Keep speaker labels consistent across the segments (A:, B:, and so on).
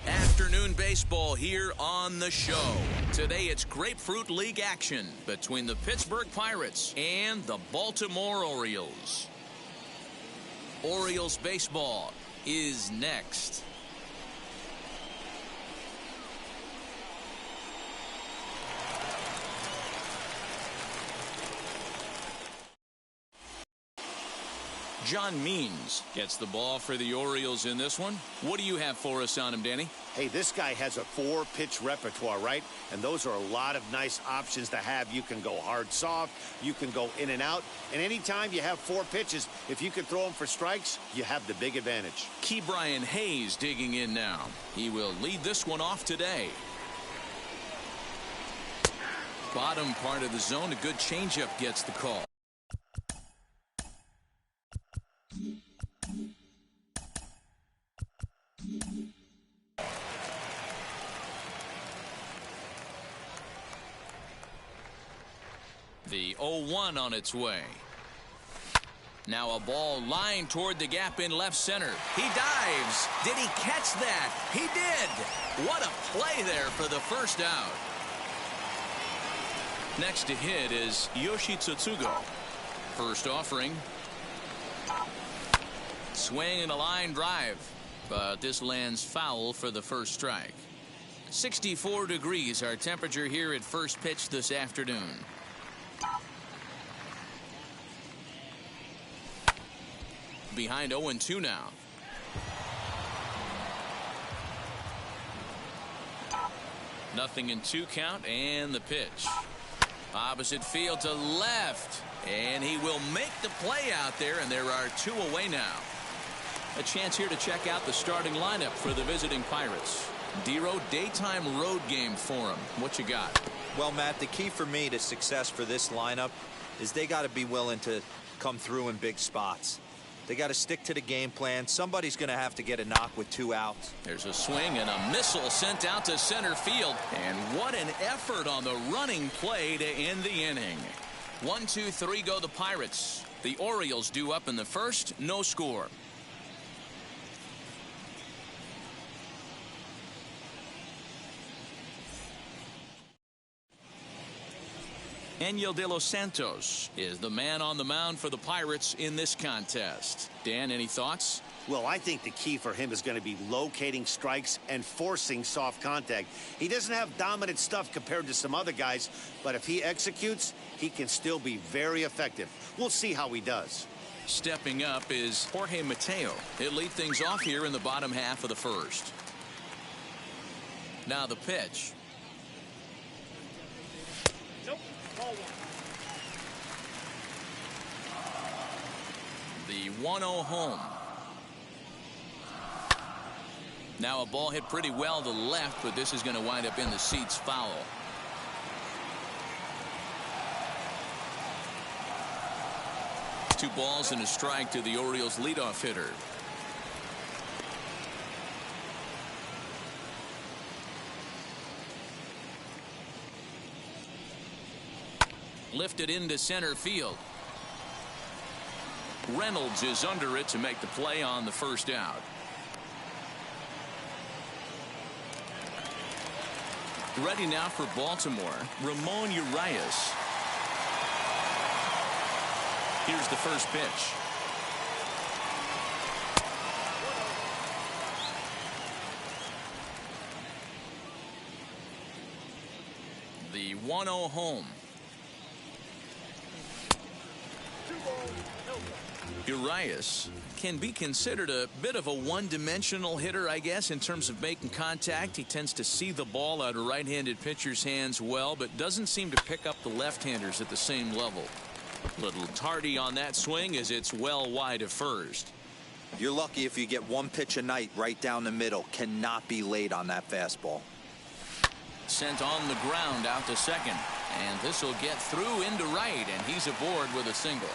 A: Afternoon baseball here on the show. Today it's Grapefruit League action between the Pittsburgh Pirates and the Baltimore Orioles. Orioles baseball is next. John Means gets the ball for the Orioles in this one. What do you have for us on him, Danny?
B: Hey, this guy has a 4-pitch repertoire, right? And those are a lot of nice options to have. You can go hard, soft. You can go in and out. And anytime you have 4 pitches, if you can throw them for strikes, you have the big advantage.
A: Brian Hayes digging in now. He will lead this one off today. Bottom part of the zone, a good changeup gets the call. The 0-1 on its way. Now a ball lined toward the gap in left center. He dives. Did he catch that? He did. What a play there for the first out. Next to hit is Yoshi Tsutsugo. First offering. Swing and a line drive. But this lands foul for the first strike. 64 degrees our temperature here at first pitch this afternoon. Behind 0-2 now. Nothing in 2 count and the pitch. Opposite field to left. And he will make the play out there, and there are 2 away now. A chance here to check out the starting lineup for the visiting Pirates. Dero, daytime road game for him. What you got?
C: Well, Matt, the key for me to success for this lineup is they got to be willing to come through in big spots. They got to stick to the game plan. Somebody's going to have to get a knock with 2 outs.
A: There's a swing and a missile sent out to center field. And what an effort on the running play to end the inning. 1, 2, 3 go the Pirates. The Orioles due up in the first. No score. Angel de los Santos is the man on the mound for the Pirates in this contest. Dan, any thoughts?
B: Well, I think the key for him is going to be locating strikes and forcing soft contact. He doesn't have dominant stuff compared to some other guys, but if he executes, he can still be very effective. We'll see how he does.
A: Stepping up is Jorge Mateo. He'll lead things off here in the bottom half of the first. Now the pitch. The 1-0 home. Now a ball hit pretty well to left, but this is going to wind up in the seats foul. Two balls and a strike to the Orioles leadoff hitter. Lifted into center field. Reynolds is under it to make the play on the first out. Ready now for Baltimore, Ramon Urias. Here's the first pitch. The 1-0 home. Urias can be considered a bit of a one-dimensional hitter, I guess, in terms of making contact. He tends to see the ball out of right-handed pitchers' hands well, but doesn't seem to pick up the left-handers at the same level. Little tardy on that swing as it's well wide of first.
C: You're lucky if you get one pitch a night right down the middle. Cannot be late on that fastball.
A: Sent on the ground out to second, and this will get through into right, and he's aboard with a single.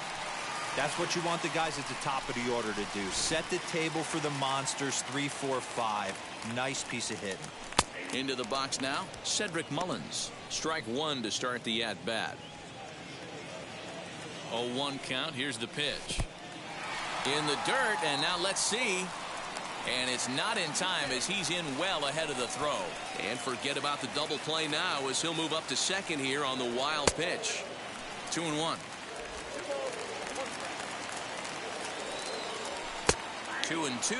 C: That's what you want the guys at the top of the order to do. Set the table for the monsters. 3, 4, 5. Nice piece of hitting.
A: Into the box now, Cedric Mullins. Strike one to start the at-bat. 0-1 count. Here's the pitch. In the dirt, and now let's see. And it's not in time as he's in well ahead of the throw. And forget about the double play now as he'll move up to second here on the wild pitch. 2-1. 2-2.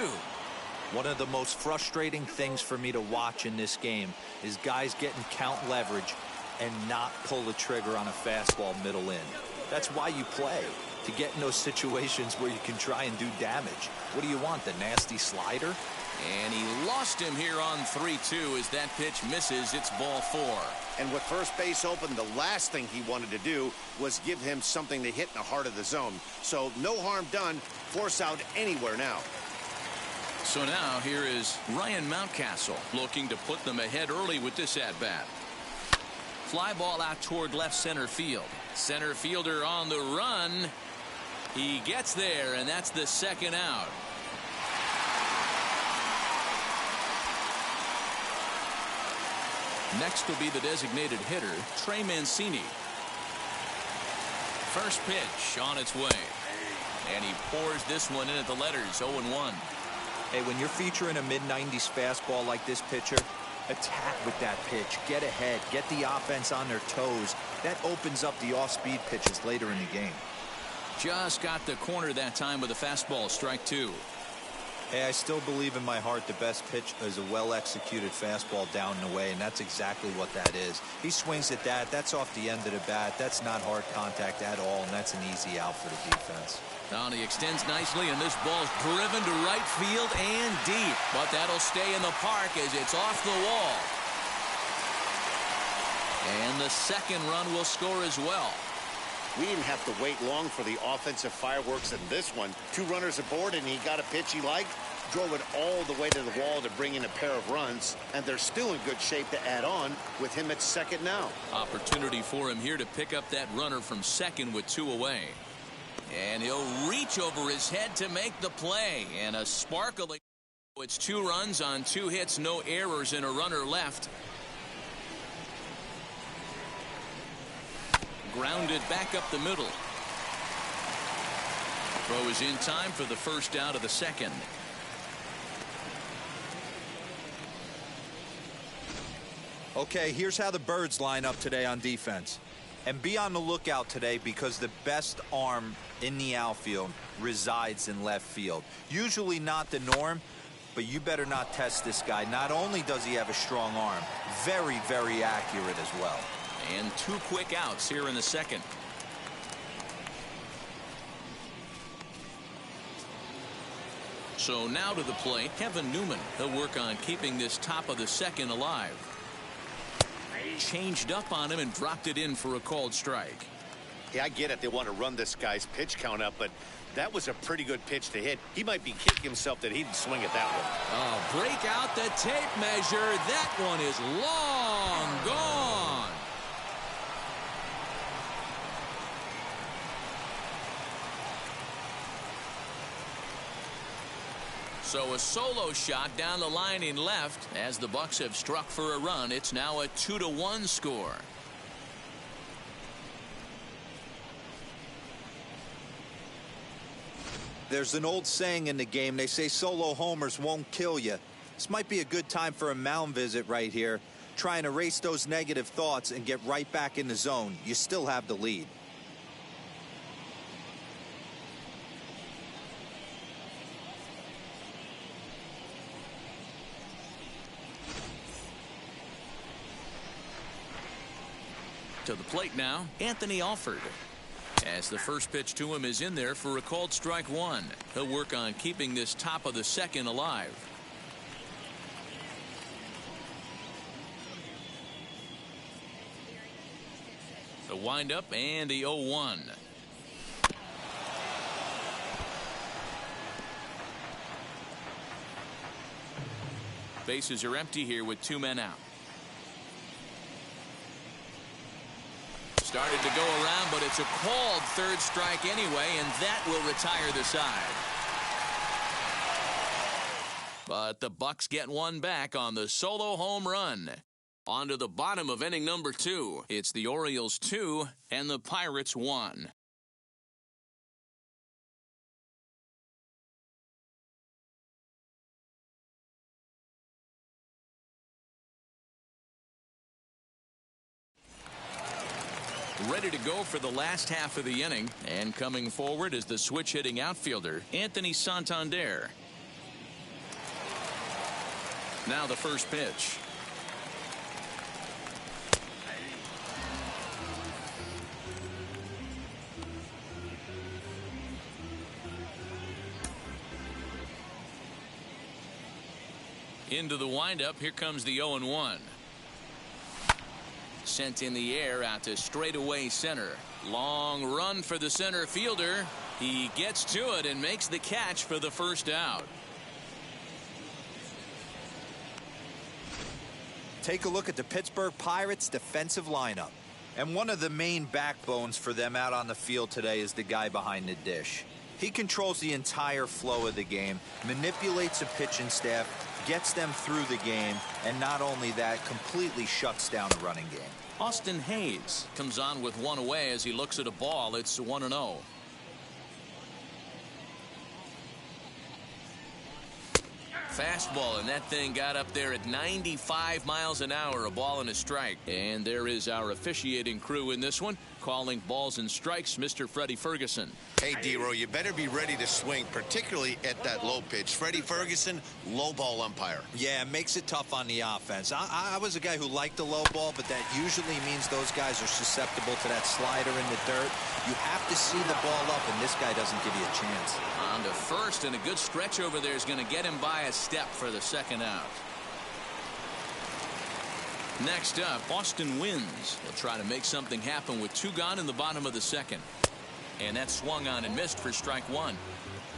C: One of the most frustrating things for me to watch in this game is guys getting count leverage and not pull the trigger on a fastball middle in. That's why you play, to get in those situations where you can try and do damage. What do you want, the nasty slider?
A: And he lost him here on 3-2 as that pitch misses. It's ball 4.
B: And with first base open, the last thing he wanted to do was give him something to hit in the heart of the zone. So no harm done. Force out anywhere now.
A: So now here is Ryan Mountcastle looking to put them ahead early with this at-bat. Fly ball out toward left center field. Center fielder on the run. He gets there, and that's the second out. Next will be the designated hitter, Trey Mancini. First pitch on its way. And he pours this one in at the letters, 0-1.
C: Hey, when you're featuring a mid-90s fastball like this pitcher, attack with that pitch. Get ahead. Get the offense on their toes. That opens up the off-speed pitches later in the game.
A: Just got the corner that time with a fastball, strike 2.
C: Hey, I still believe in my heart the best pitch is a well-executed fastball down and away, and that's exactly what that is. He swings at that. That's off the end of the bat. That's not hard contact at all, and that's an easy out for the defense.
A: Now he extends nicely, and this ball's driven to right field and deep. But that'll stay in the park as it's off the wall. And the second run will score as well.
B: We didn't have to wait long for the offensive fireworks in this one. 2 runners aboard, and he got a pitch he liked, drove it all the way to the wall to bring in a pair of runs, and they're still in good shape to add on with him at second now. Opportunity
A: for him here to pick up that runner from second with 2 away. And he'll reach over his head to make the play. And a sparkling. It's 2 runs on 2 hits, no errors, and a runner left. Grounded back up the middle. Throw is in time for the first out of the second.
C: Okay, here's how the Birds line up today on defense. And be on the lookout today because the best arm in the outfield resides in left field. Usually not the norm, but you better not test this guy. Not only does he have a strong arm, very, very accurate as well.
A: And 2 quick outs here in the second. So now to the plate, Kevin Newman. He'll work on keeping this top of the second alive. Changed up on him and dropped it in for a called strike.
B: Yeah, I get it. They want to run this guy's pitch count up, but that was a pretty good pitch to hit. He might be kicking himself that he didn't swing at that one.
A: Oh, break out the tape measure. That one is long gone. So a solo shot down the line in left as the Bucks have struck for a run. It's now a 2-1 score.
C: There's an old saying in the game. They say solo homers won't kill you. This might be a good time for a mound visit right here. Try and erase those negative thoughts and get right back in the zone. You still have the lead.
A: To the plate now, Anthony Alford. As the first pitch to him is in there for a called strike one. He'll work on keeping this top of the second alive. The windup and the 0-1. Bases are empty here with 2 men out. Started to go around, but it's a called third strike anyway, and that will retire the side. But the Bucks get one back on the solo home run. On to the bottom of inning number 2. It's the Orioles 2 and the Pirates 1. Ready to go for the last half of the inning, and coming forward is the switch-hitting outfielder, Anthony Santander. Now the first pitch. Into the windup, here comes the 0-1. Sent in the air out to straightaway center. Long run for the center fielder. He gets to it and makes the catch for the first out.
C: Take a look at the Pittsburgh Pirates defensive lineup. And one of the main backbones for them out on the field today is the guy behind the dish. He controls the entire flow of the game, manipulates the pitching staff, gets them through the game, and not only that, completely shuts down a running game.
A: Austin Hayes comes on with one away as he looks at a ball. It's 1-0. Fastball, and that thing got up there at 95 miles an hour, a ball and a strike. And there is our officiating crew in this one, calling balls and strikes, Mr. Freddie Ferguson.
D: Hey, D-Row, you better be ready to swing, particularly at that low pitch. Freddie Ferguson, low ball umpire.
C: Yeah, it makes it tough on the offense. I was a guy who liked the low ball, but that usually means those guys are susceptible to that slider in the dirt. You have to see the ball up, and this guy doesn't give you a chance.
A: On to first, and a good stretch over there is going to get him by a step for the second out. Next up, Austin Wynns will try to make something happen with 2 gone in the bottom of the second. And that swung on and missed for strike 1.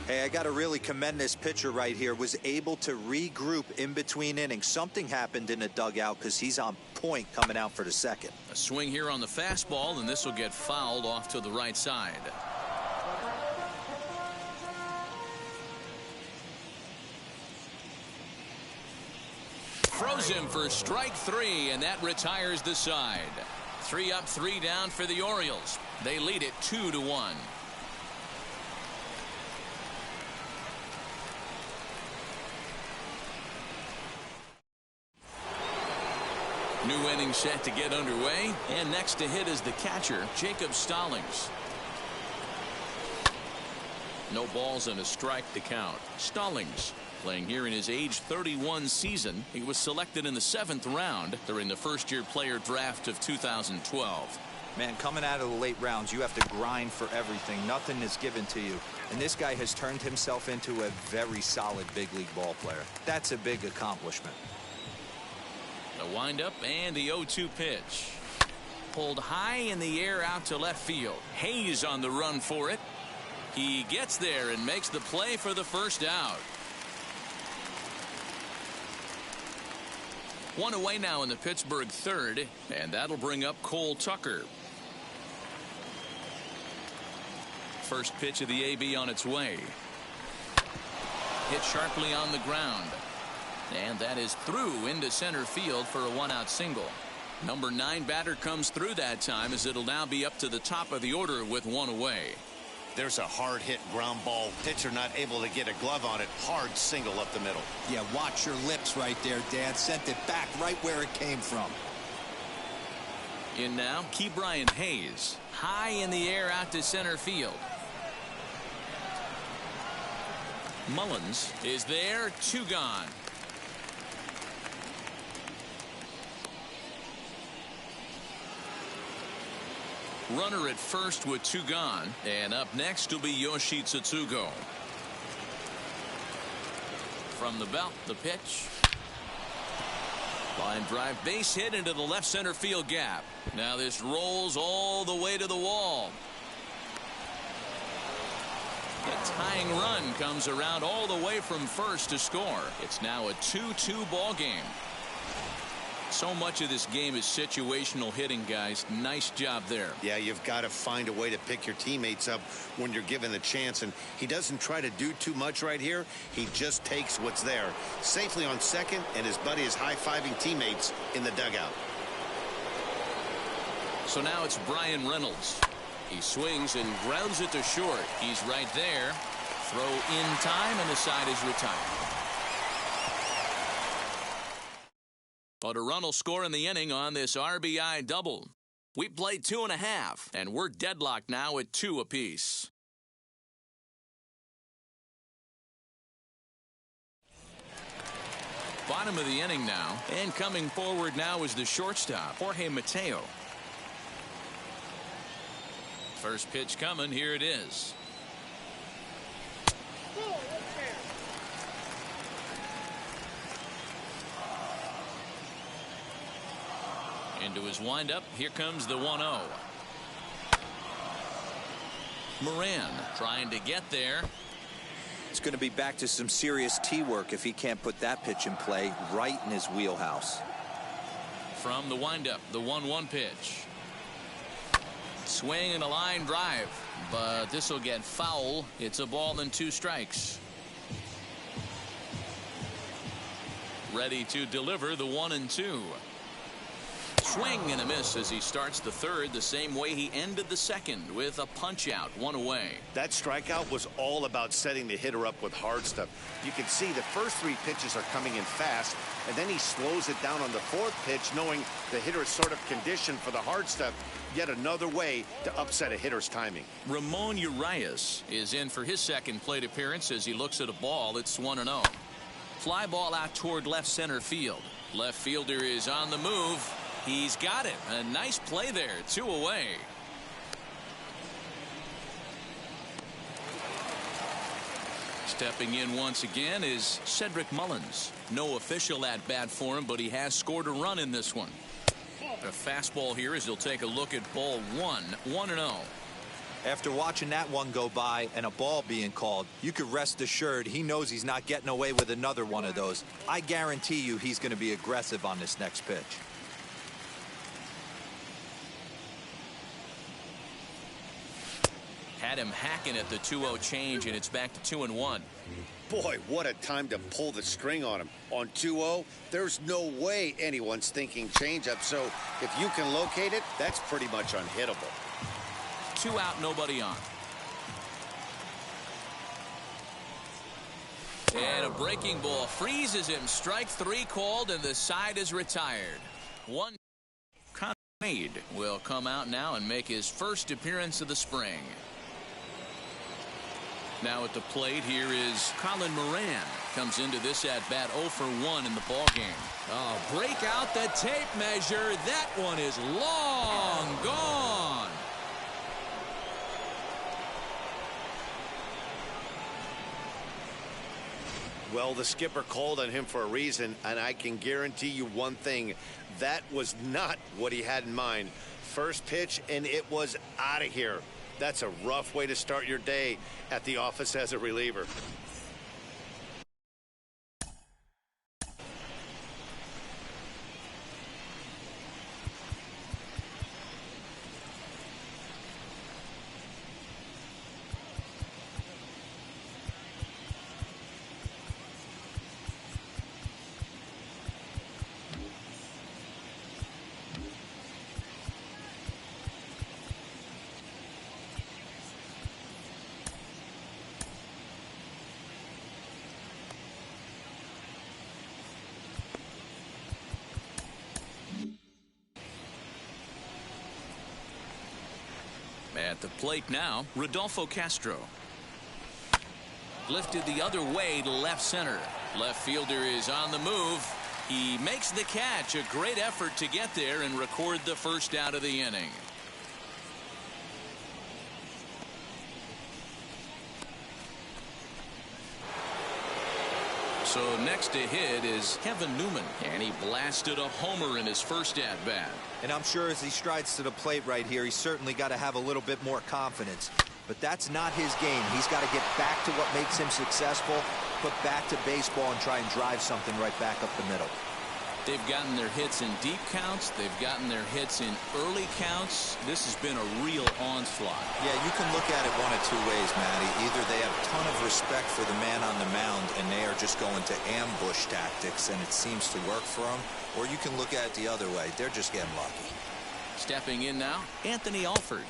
C: Hey, I got to really commend this pitcher right here. Was able to regroup in between innings. Something happened in the dugout because he's on point coming out for the second.
A: A swing here on the fastball, and this will get fouled off to the right side. Throws him for strike 3, and that retires the side. 3 up, 3 down for the Orioles. They lead it 2-1. New inning set to get underway, and next to hit is the catcher, Jacob Stallings. No balls and a strike to count. Stallings playing here in his age 31 season. He was selected in the 7th round during the first-year player draft of 2012.
C: Man, coming out of the late rounds, you have to grind for everything. Nothing is given to you. And this guy has turned himself into a very solid big league ball player. That's a big accomplishment.
A: The windup and the 0-2 pitch. Pulled high in the air out to left field. Hayes on the run for it. He gets there and makes the play for the first out. 1 away now in the Pittsburgh 3rd, and that'll bring up Cole Tucker. First pitch of the AB on its way. Hit sharply on the ground. And that is through into center field for a 1-out single. Number 9 batter comes through that time, as it'll now be up to the top of the order with 1 away.
B: There's a hard hit ground ball. Pitcher not able to get a glove on it. Hard single up the middle.
E: Yeah, watch your lips right there, Dan. Sent it back right where it came from.
A: In now, Ke'Bryan Hayes. High in the air out to center field. Mullins is there. 2 gone. Runner at first with 2 gone. And up next will be Yoshi Tsutsugo. From the belt, the pitch. Line drive, base hit into the left center field gap. Now this rolls all the way to the wall. The tying run comes around all the way from first to score. It's now a 2-2 ball game. So much of this game is situational hitting, guys. Nice job there.
B: Yeah, you've got to find a way to pick your teammates up when you're given the chance, and he doesn't try to do too much right here. He just takes what's there. Safely on second, and his buddy is high-fiving teammates in the dugout.
A: So now it's Brian Reynolds. He swings and grounds it to short. He's right there. Throw in time, and the side is retired. But a run will score in the inning on this RBI double. We played 2.5, and we're deadlocked now at 2 apiece. Bottom of the inning now, and coming forward now is the shortstop, Jorge Mateo. First pitch coming, here it is. Into his windup, here comes the 1-0. Moran trying to get there.
C: It's going to be back to some serious tee work if he can't put that pitch in play right in his wheelhouse.
A: From the windup, the 1-1 pitch. Swing and a line drive, but this will get foul. It's a ball and 2 strikes. Ready to deliver the 1-2. Swing and a miss as he starts the third the same way he ended the second with a punch out, 1 away.
B: That strikeout was all about setting the hitter up with hard stuff. You can see the first 3 pitches are coming in fast, and then he slows it down on the 4th pitch, knowing the hitter is sort of conditioned for the hard stuff. Yet another way to upset a hitter's timing.
A: Ramon Urias is in for his second plate appearance as he looks at a ball. It's 1-0. Fly ball out toward left center field. Left fielder is on the move. He's got it. A nice play there. 2 away. Stepping in once again is Cedric Mullins. No official at bat for him, but he has scored a run in this one. A fastball here as he'll take a look at ball 1. 1-0.
C: After watching that one go by and a ball being called, you could rest assured he knows he's not getting away with another one of those. I guarantee you he's going to be aggressive on this next pitch.
A: Had him hacking at the 2-0 change, and it's back to 2-1.
B: Boy, what a time to pull the string on him. On 2-0, there's no way anyone's thinking changeup, so if you can locate it, that's pretty much unhittable.
A: 2 out, nobody on. And a breaking ball freezes him. Strike 3 called, and the side is retired. 1 Conrad will come out now and make his first appearance of the spring. Now at the plate, here is Colin Moran. Comes into this at-bat 0 for 1 in the ballgame. Oh, break out the tape measure. That one is long gone.
B: Well, the skipper called on him for a reason, and I can guarantee you one thing. That was not what he had in mind. First pitch, and it was out of here. That's a rough way to start your day at the office as a reliever.
A: At the plate now, Rodolfo Castro. Lifted the other way to left center. Left fielder is on the move. He makes the catch. A great effort to get there and record the first out of the inning. So next to hit is Kevin Newman, and he blasted a homer in his first at-bat.
C: And I'm sure as he strides to the plate right here, he's certainly got to have a little bit more confidence. But that's not his game. He's got to get back to what makes him successful, put back to baseball, and try and drive something right back up the middle.
A: They've gotten their hits in deep counts. They've gotten their hits in early counts. This has been a real onslaught.
E: Yeah, you can look at it one of two ways, Matty. Either they have a ton of respect for the man on the mound and they are just going to ambush tactics and it seems to work for them, or you can look at it the other way. They're just getting lucky.
A: Stepping in now, Anthony Alford.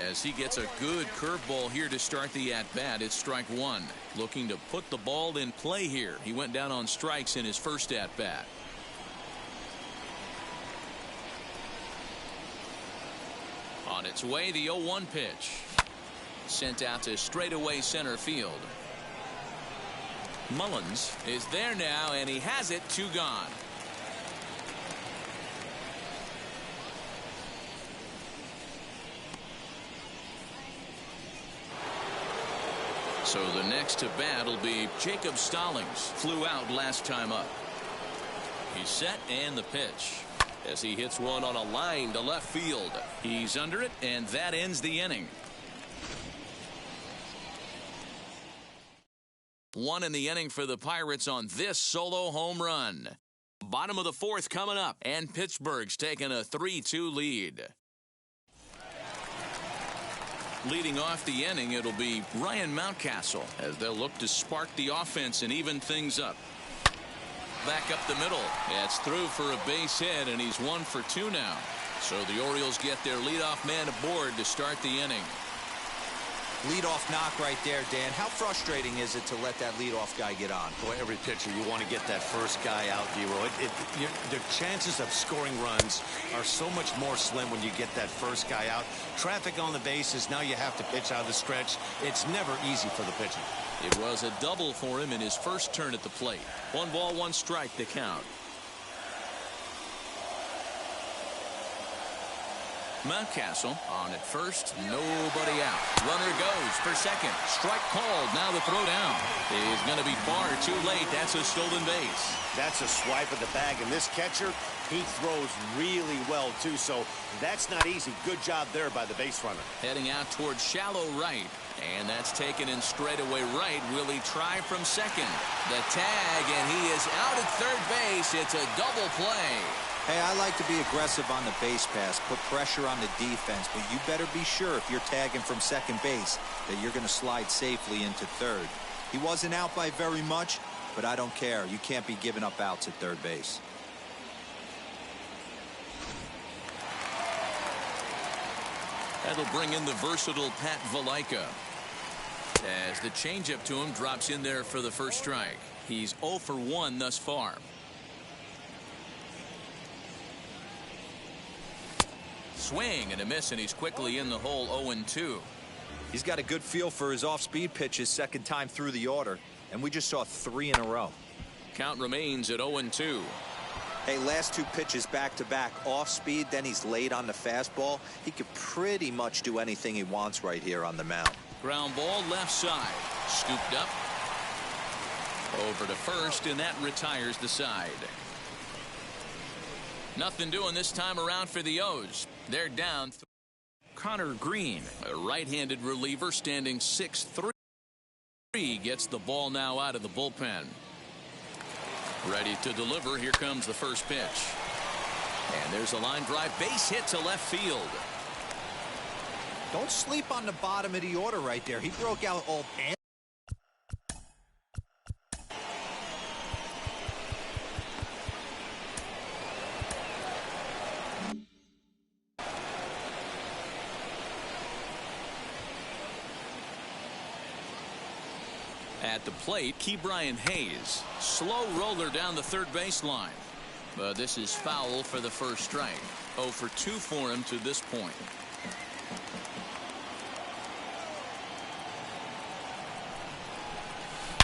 A: As he gets a good curveball here to start the at-bat, it's strike one. Looking to put the ball in play here. He went down on strikes in his first at-bat. On its way, the 0-1 pitch. Sent out to straightaway center field. Mullins is there now, and he has it, 2 gone. So the next to bat will be Jacob Stallings. Flew out last time up. He's set, and the pitch. As he hits one on a line to left field. He's under it, and that ends the inning. 1 in the inning for the Pirates on this solo home run. Bottom of the 4th coming up, and Pittsburgh's taking a 3-2 lead. Leading off the inning, it'll be Ryan Mountcastle as they'll look to spark the offense and even things up. Back up the middle. It's through for a base hit, and he's 1 for 2 now. So the Orioles get their leadoff man aboard to start the inning.
C: Leadoff knock right there, Dan. How frustrating is it to let that leadoff guy get on?
B: Boy, every pitcher, you want to get that first guy out, Dero. The chances of scoring runs are so much more slim when you get that first guy out. Traffic on the bases, now you have to pitch out of the stretch. It's never easy for the pitcher.
A: It was a double for him in his first turn at the plate. 1 ball, 1 strike to count. Mountcastle on at first, nobody out. Runner goes for second. Strike called. Now the throw down is going to be far too late. That's a stolen base.
B: That's a swipe of the bag, and this catcher, he throws really well too, so that's not easy. Good job there by the base runner.
A: Heading out towards shallow right, and that's taken in straightaway right. Will he try from second? The tag, and he is out at third base. It's a double play.
C: Hey, I like to be aggressive on the base pass, put pressure on the defense, but you better be sure if you're tagging from second base that you're going to slide safely into third. He wasn't out by very much, but I don't care. You can't be giving up outs at third base.
A: That'll bring in the versatile Pat Valaika. As the changeup to him drops in there for the first strike. He's 0 for 1 thus far. Swing and a miss, and he's quickly in the hole. 0-2.
C: He's got a good feel for his off-speed pitches second time through the order, and we just saw 3 in a row.
A: Count remains at 0-2.
C: Hey, last 2 pitches back-to-back off-speed, then he's late on the fastball. He could pretty much do anything he wants right here on the mound.
A: Ground ball left side. Scooped up. Over to first, and that retires the side. Nothing doing this time around for the O's. They're down. Connor Green, a right-handed reliever, standing 6'3", gets the ball now out of the bullpen. Ready to deliver. Here comes the first pitch. And there's a line drive base hit to left field.
C: Don't sleep on the bottom of the order right there. He broke out all pan.
A: At the plate, Ke'Bryan Hayes. Slow roller down the third baseline. But this is foul for the first strike. 0 for 2 for him to this point.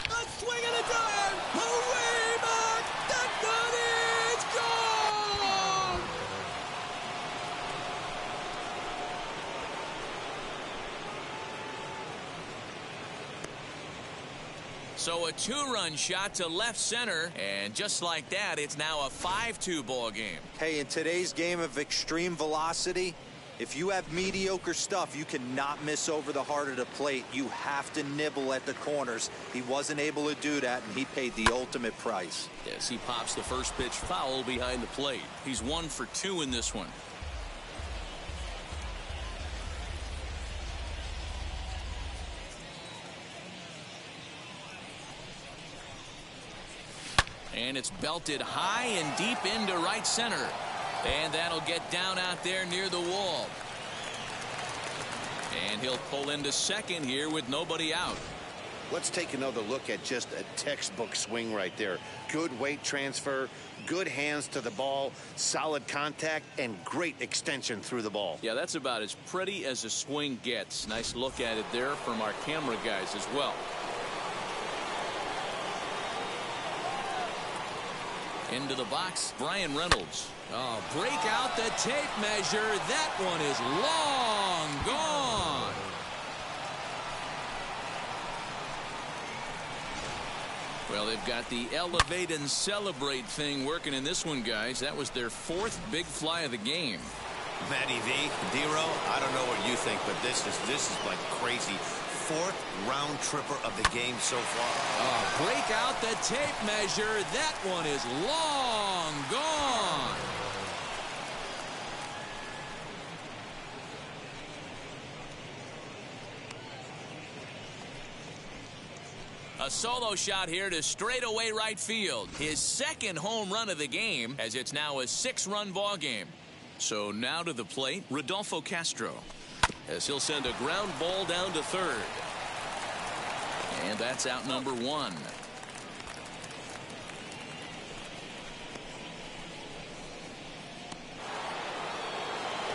A: A swing and a drive. Away back. That gun is gone. So a 2-run shot to left center, and just like that, it's now a 5-2 ball game.
C: Hey, in today's game of extreme velocity, if you have mediocre stuff, you cannot miss over the heart of the plate. You have to nibble at the corners. He wasn't able to do that, and he paid the ultimate price.
A: Yes, he pops the first pitch foul behind the plate. He's 1 for 2 in this one. And it's belted high and deep into right center. And that'll get down out there near the wall. And he'll pull into second here with nobody out.
B: Let's take another look at just a textbook swing right there. Good weight transfer, good hands to the ball, solid contact, and great extension through the ball.
A: Yeah, that's about as pretty as a swing gets. Nice look at it there from our camera guys as well. Into the box, Brian Reynolds. Oh, break out the tape measure. That one is long gone. Well, they've got the elevate and celebrate thing working in this one, guys. That was their 4th big fly of the game.
D: Matty V, D-Row, I don't know what you think, but this is like crazy. 4th round tripper of the game so far.
A: Break out the tape measure. That one is long gone. A solo shot here to straightaway right field. His 2nd home run of the game, as it's now a 6-run ball game. So now to the plate, Rodolfo Castro, as he'll send a ground ball down to third. And that's out number 1.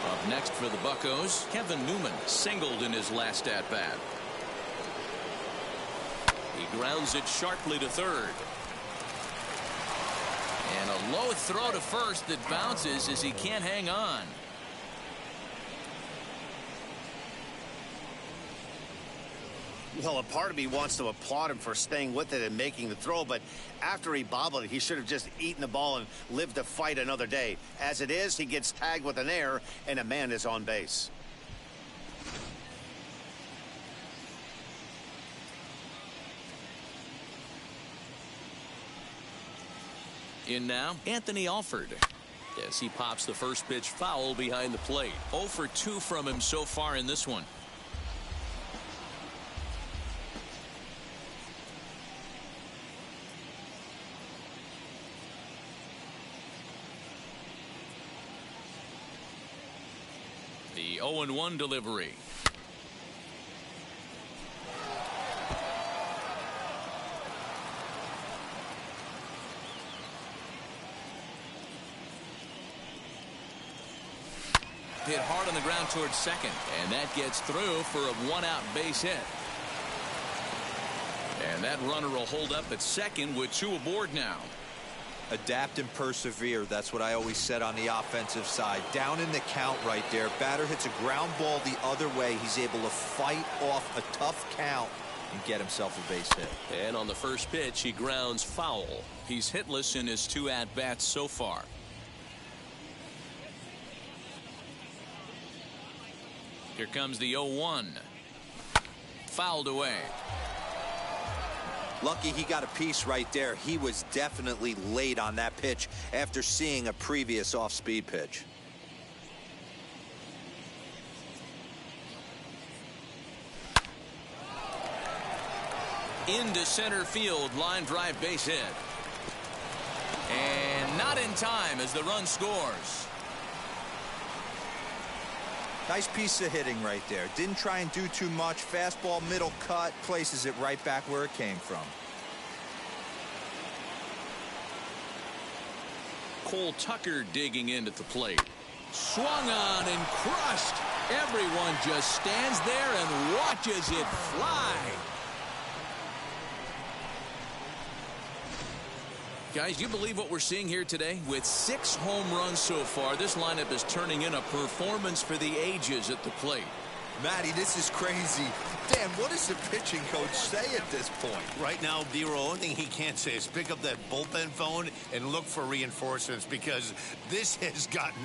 A: Up next for the Buccos, Kevin Newman singled in his last at-bat. He grounds it sharply to third. And a low throw to first that bounces as he can't hang on.
B: Well, a part of me wants to applaud him for staying with it and making the throw, but after he bobbled it, he should have just eaten the ball and lived to fight another day. As it is, he gets tagged with an error, and a man is on base.
A: In now, Anthony Alford. Yes, he pops the first pitch foul behind the plate. 0 for 2 from him so far in this one. The 0-1 delivery. Hit hard on the ground towards second, and that gets through for a 1-out base hit. And that runner will hold up at second with 2 aboard now.
C: Adapt and persevere. That's what I always said on the offensive side. Down in the count right there. Batter hits a ground ball the other way. He's able to fight off a tough count and get himself a base hit.
A: And on the first pitch, he grounds foul. He's hitless in his 2 at-bats so far. Here comes the 0-1. Fouled away.
C: Lucky he got a piece right there. He was definitely late on that pitch after seeing a previous off-speed pitch.
A: Into center field, line drive base hit. And not in time as the run scores.
C: Nice piece of hitting right there. Didn't try and do too much. Fastball, middle cut, places it right back where it came from.
A: Cole Tucker digging in at the plate. Swung on and crushed. Everyone just stands there and watches it fly. Guys, you believe what we're seeing here today? With 6 home runs so far, this lineup is turning in a performance for the ages at the plate.
C: Matty, this is crazy. Dan, what does the pitching coach say at this point?
D: Right now, D-Row, only thing he can't say is pick up that bullpen phone and look for reinforcements, because this has gotten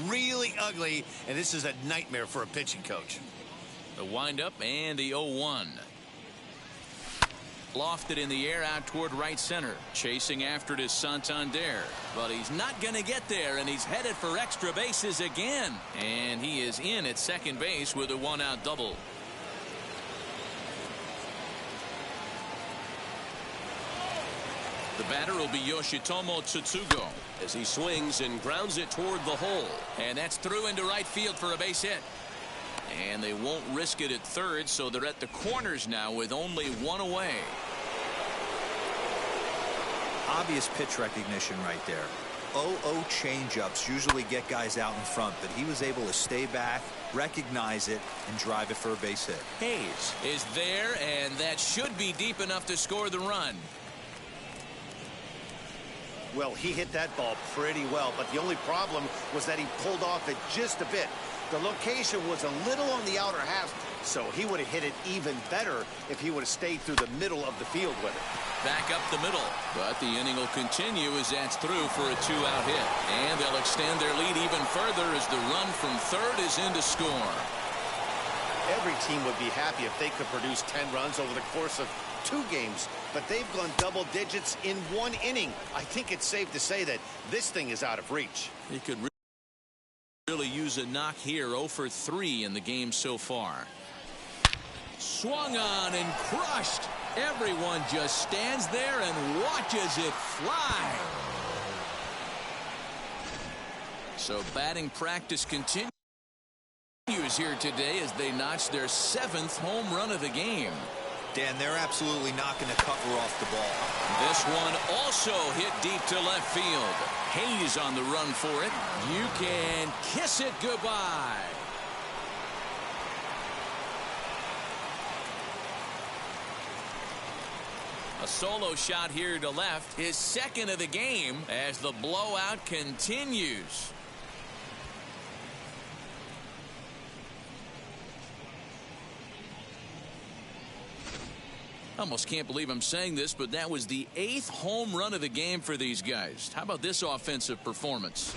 D: really ugly, and this is a nightmare for a pitching coach.
A: The windup and the 0-1. Lofted in the air out toward right center. Chasing after it is Santander. But he's not going to get there, and he's headed for extra bases again. And he is in at second base with a one-out double. The batter will be Yoshitomo Tsutsugo as he swings and grounds it toward the hole. And that's through into right field for a base hit. And they won't risk it at third, so they're at the corners now with only one away.
C: Obvious pitch recognition right there. 0-0 changeups usually get guys out in front, but he was able to stay back, recognize it, and drive it for a base hit.
A: Hayes is there, and that should be deep enough to score the run.
B: Well, he hit that ball pretty well, but the only problem was that he pulled off it just a bit. The location was a little on the outer half, so he would have hit it even better if he would have stayed through the middle of the field with it.
A: Back up the middle, but the inning will continue as that's through for a two-out hit. And they'll extend their lead even further as the run from third is in to score.
B: Every team would be happy if they could produce 10 runs over the course of 2 games, but they've gone double digits in 1 inning. I think it's safe to say that this thing is out of reach.
A: He could really use a knock here. 0 for 3 in the game so far. Swung on and crushed. Everyone just stands there and watches it fly. So batting practice continues here today as they notch their 7th home run of the game.
C: Dan, they're absolutely not going to cover off the ball.
A: This one also hit deep to left field. Hayes on the run for it. You can kiss it goodbye. A solo shot here to left, his 2nd of the game as the blowout continues. Almost can't believe I'm saying this, but that was the 8th home run of the game for these guys. How about this offensive performance?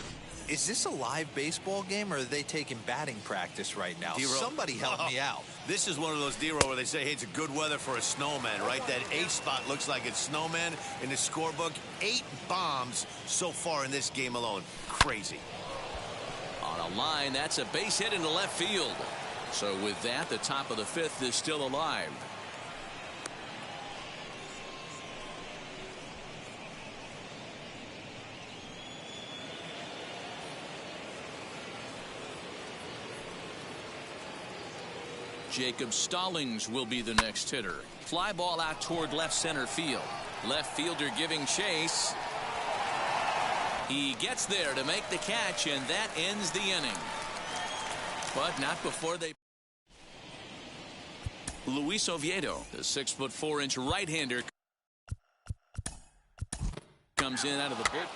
C: Is this a live baseball game, or are they taking batting practice right now?
D: D-Row.
C: Somebody help me out.
D: This is one of those, D-Row, where they say, hey, it's a good weather for a snowman, right? That 8 spot looks like it's snowman in the scorebook. 8 bombs so far in this game alone. Crazy.
A: On a line, that's a base hit into left field. So with that, the top of the 5th is still alive. Jacob Stallings will be the next hitter. Fly ball out toward left center field. Left fielder giving chase. He gets there to make the catch, and that ends the inning. But not before they. Luis Oviedo, the 6'4" right-hander, comes in out of the bullpen.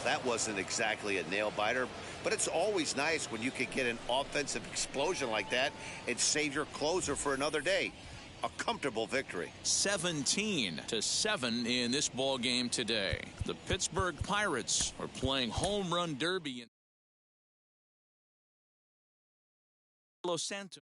B: Well, that wasn't exactly a nail-biter, but it's always nice when you can get an offensive explosion like that and save your closer for another day. A comfortable victory.
A: 17-7 in this ball game today. The Pittsburgh Pirates are playing home run derby in Los Santos.